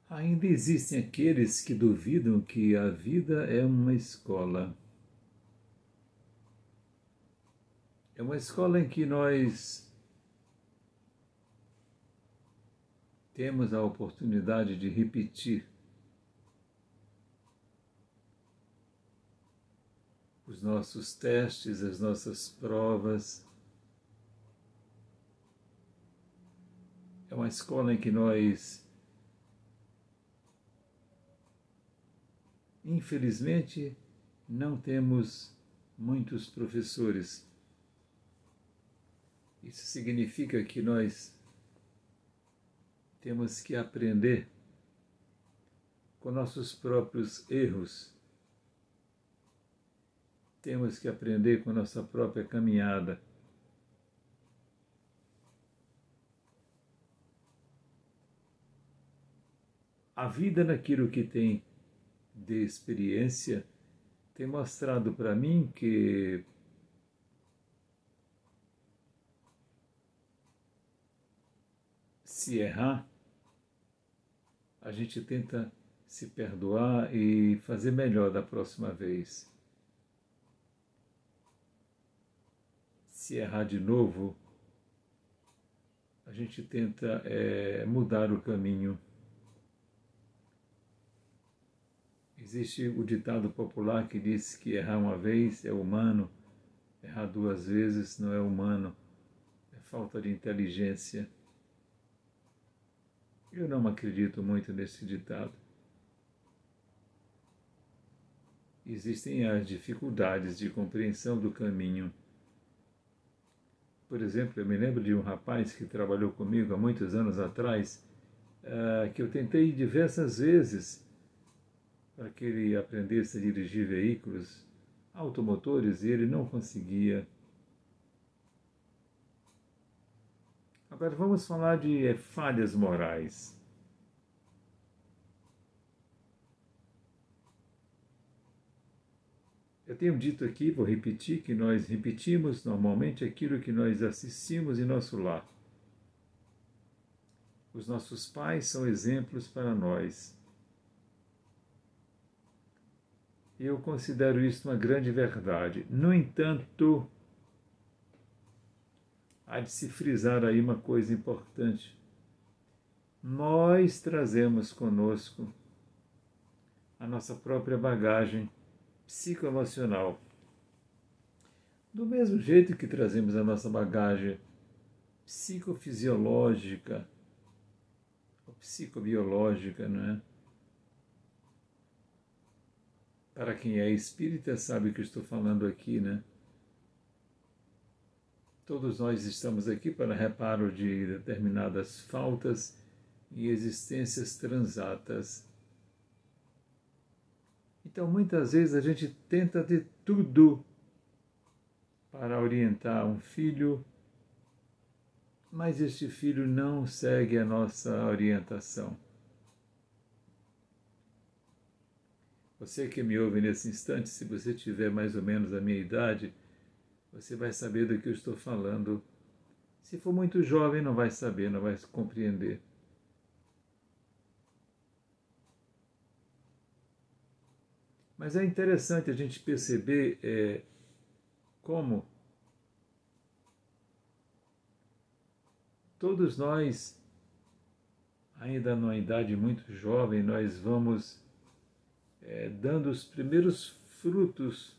Ainda existem aqueles que duvidam que a vida é uma escola. É uma escola em que nós temos a oportunidade de repetir os nossos testes, as nossas provas. É uma escola em que nós, infelizmente, não temos muitos professores. Isso significa que nós temos que aprender com nossos próprios erros. Temos que aprender com nossa própria caminhada. A vida naquilo que tem de experiência tem mostrado para mim que se errar, a gente tenta se perdoar e fazer melhor da próxima vez. Se errar de novo, a gente tenta mudar o caminho. Existe o ditado popular que diz que errar uma vez é humano, errar duas vezes não é humano, é falta de inteligência. Eu não acredito muito nesse ditado. Existem as dificuldades de compreensão do caminho. Por exemplo, eu me lembro de um rapaz que trabalhou comigo há muitos anos atrás, que eu tentei diversas vezes para que ele aprendesse a dirigir veículos automotores e ele não conseguia. Agora vamos falar de falhas morais. Eu tenho dito aqui, vou repetir, que nós repetimos normalmente aquilo que nós assistimos em nosso lar. Os nossos pais são exemplos para nós. Eu considero isso uma grande verdade. No entanto, há de se frisar aí uma coisa importante. Nós trazemos conosco a nossa própria bagagem psicoemocional. Do mesmo jeito que trazemos a nossa bagagem psicofisiológica ou psicobiológica, não é? Para quem é espírita sabe o que eu estou falando aqui, né? Todos nós estamos aqui para reparo de determinadas faltas e existências transatas. Então, muitas vezes a gente tenta de tudo para orientar um filho, mas este filho não segue a nossa orientação. Você que me ouve nesse instante, se você tiver mais ou menos a minha idade, você vai saber do que eu estou falando. Se for muito jovem, não vai saber, não vai compreender. Mas é interessante a gente perceber como todos nós, ainda numa idade muito jovem, nós vamos dando os primeiros frutos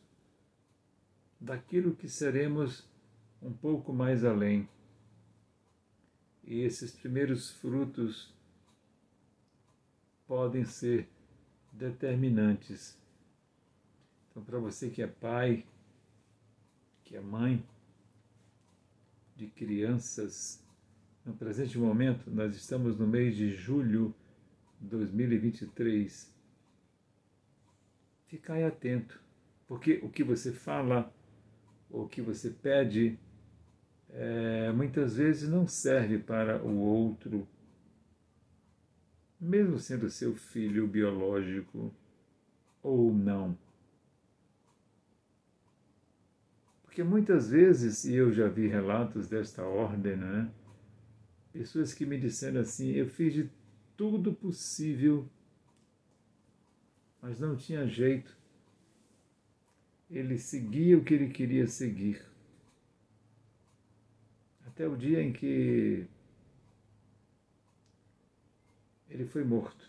daquilo que seremos um pouco mais além. E esses primeiros frutos podem ser determinantes. Então, para você que é pai, que é mãe de crianças, no presente momento, nós estamos no mês de julho de 2023. Ficai atento, porque o que você fala, ou o que você pede, muitas vezes não serve para o outro, mesmo sendo seu filho biológico ou não. Porque muitas vezes, e eu já vi relatos desta ordem, né? Pessoas que me disseram assim, eu fiz de tudo possível, mas não tinha jeito. Ele seguia o que ele queria seguir. Até o dia em que ele foi morto.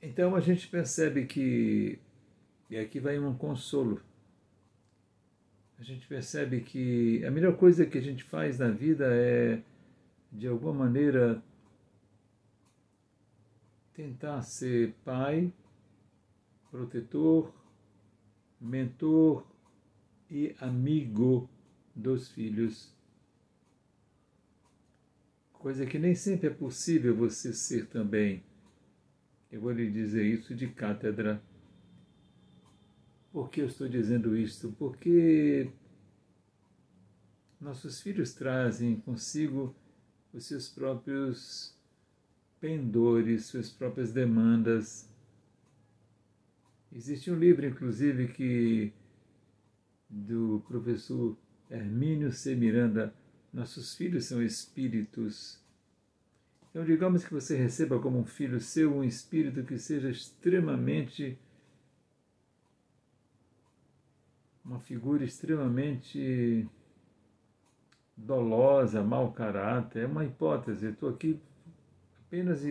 Então a gente percebe que, e aqui vai um consolo, a gente percebe que a melhor coisa que a gente faz na vida é, de alguma maneira, tentar ser pai, protetor, mentor e amigo dos filhos. Coisa que nem sempre é possível você ser também. Eu vou lhe dizer isso de cátedra. Por que eu estou dizendo isto? Porque nossos filhos trazem consigo os seus próprios pendores, suas próprias demandas. Existe um livro, inclusive, do professor Hermínio C. Miranda, Nossos Filhos São Espíritos. Então, digamos que você receba como um filho seu um espírito que seja extremamente, uma figura extremamente dolosa, mau caráter. É uma hipótese, eu estou aqui apenas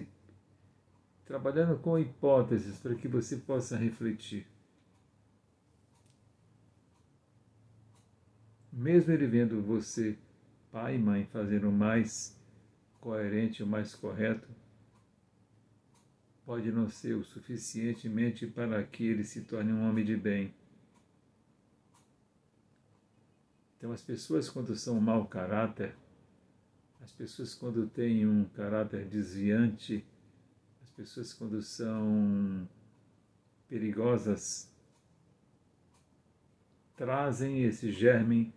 trabalhando com hipóteses para que você possa refletir. Mesmo ele vendo você, pai e mãe, fazendo o mais coerente, o mais correto, pode não ser o suficientemente para que ele se torne um homem de bem. Então as pessoas quando são mau caráter, as pessoas quando têm um caráter desviante, as pessoas quando são perigosas, trazem esse germe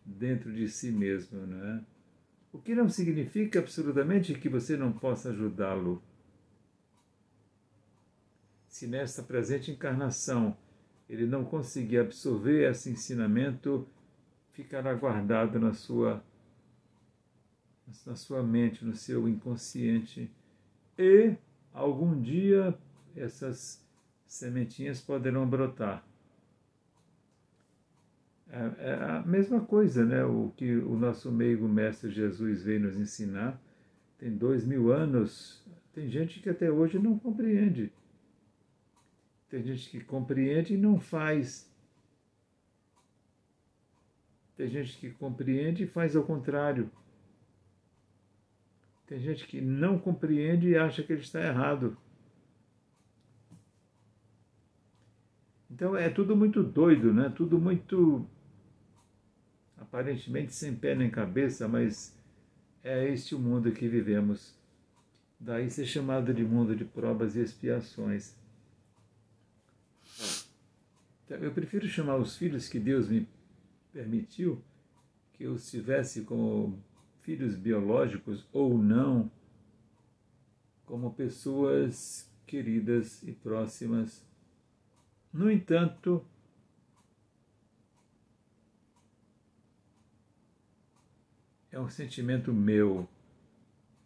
dentro de si mesmo, não é? O que não significa absolutamente que você não possa ajudá-lo. Se nesta presente encarnação ele não conseguir absorver esse ensinamento, ficará guardado na sua mente, no seu inconsciente. E algum dia essas sementinhas poderão brotar. É a mesma coisa, né? O que o nosso meigo Mestre Jesus veio nos ensinar. Tem 2000 anos, tem gente que até hoje não compreende. Tem gente que compreende e não faz. Tem gente que compreende e faz ao contrário. Tem gente que não compreende e acha que ele está errado. Então é tudo muito doido, né? Tudo muito aparentemente sem pé nem cabeça, mas é este o mundo que vivemos. Daí ser chamado de mundo de provas e expiações. Então, eu prefiro chamar os filhos que Deus me permitiu que eu os tivesse como filhos biológicos ou não, como pessoas queridas e próximas. No entanto, é um sentimento meu.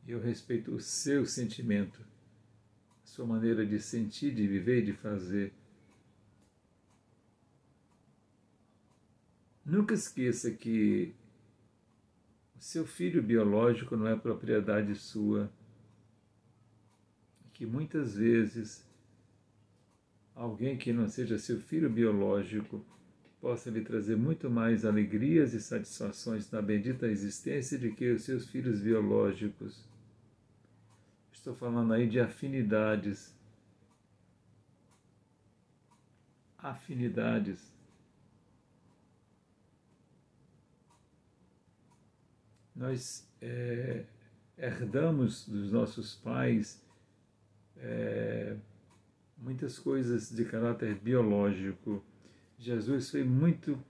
Eu respeito o seu sentimento, a sua maneira de sentir, de viver e de fazer. Nunca esqueça que o seu filho biológico não é propriedade sua. Que muitas vezes alguém que não seja seu filho biológico possa lhe trazer muito mais alegrias e satisfações na bendita existência do que os seus filhos biológicos. Estou falando aí de afinidades. Afinidades. Nós herdamos dos nossos pais muitas coisas de caráter biológico. Jesus foi muito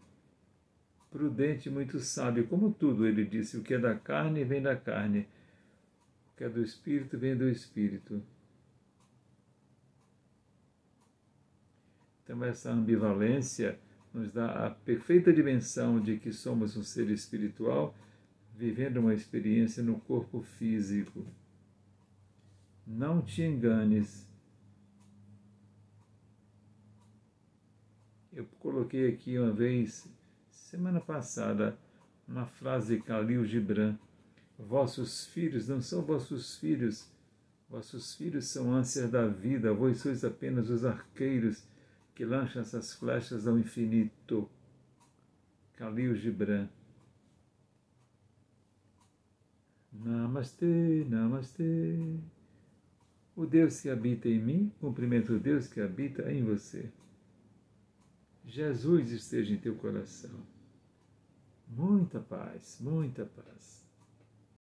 prudente, muito sábio, como tudo, ele disse, o que é da carne vem da carne, o que é do espírito vem do espírito. Então essa ambivalência nos dá a perfeita dimensão de que somos um ser espiritual vivendo uma experiência no corpo físico. Não te enganes. Eu coloquei aqui uma vez, semana passada, uma frase de Khalil Gibran: vossos filhos não são vossos filhos são ânsias da vida, vós sois apenas os arqueiros que lançam essas flechas ao infinito. Khalil Gibran. Namastê, namastê. O Deus que habita em mim, cumprimento o Deus que habita em você. Jesus esteja em teu coração. Muita paz, muita paz.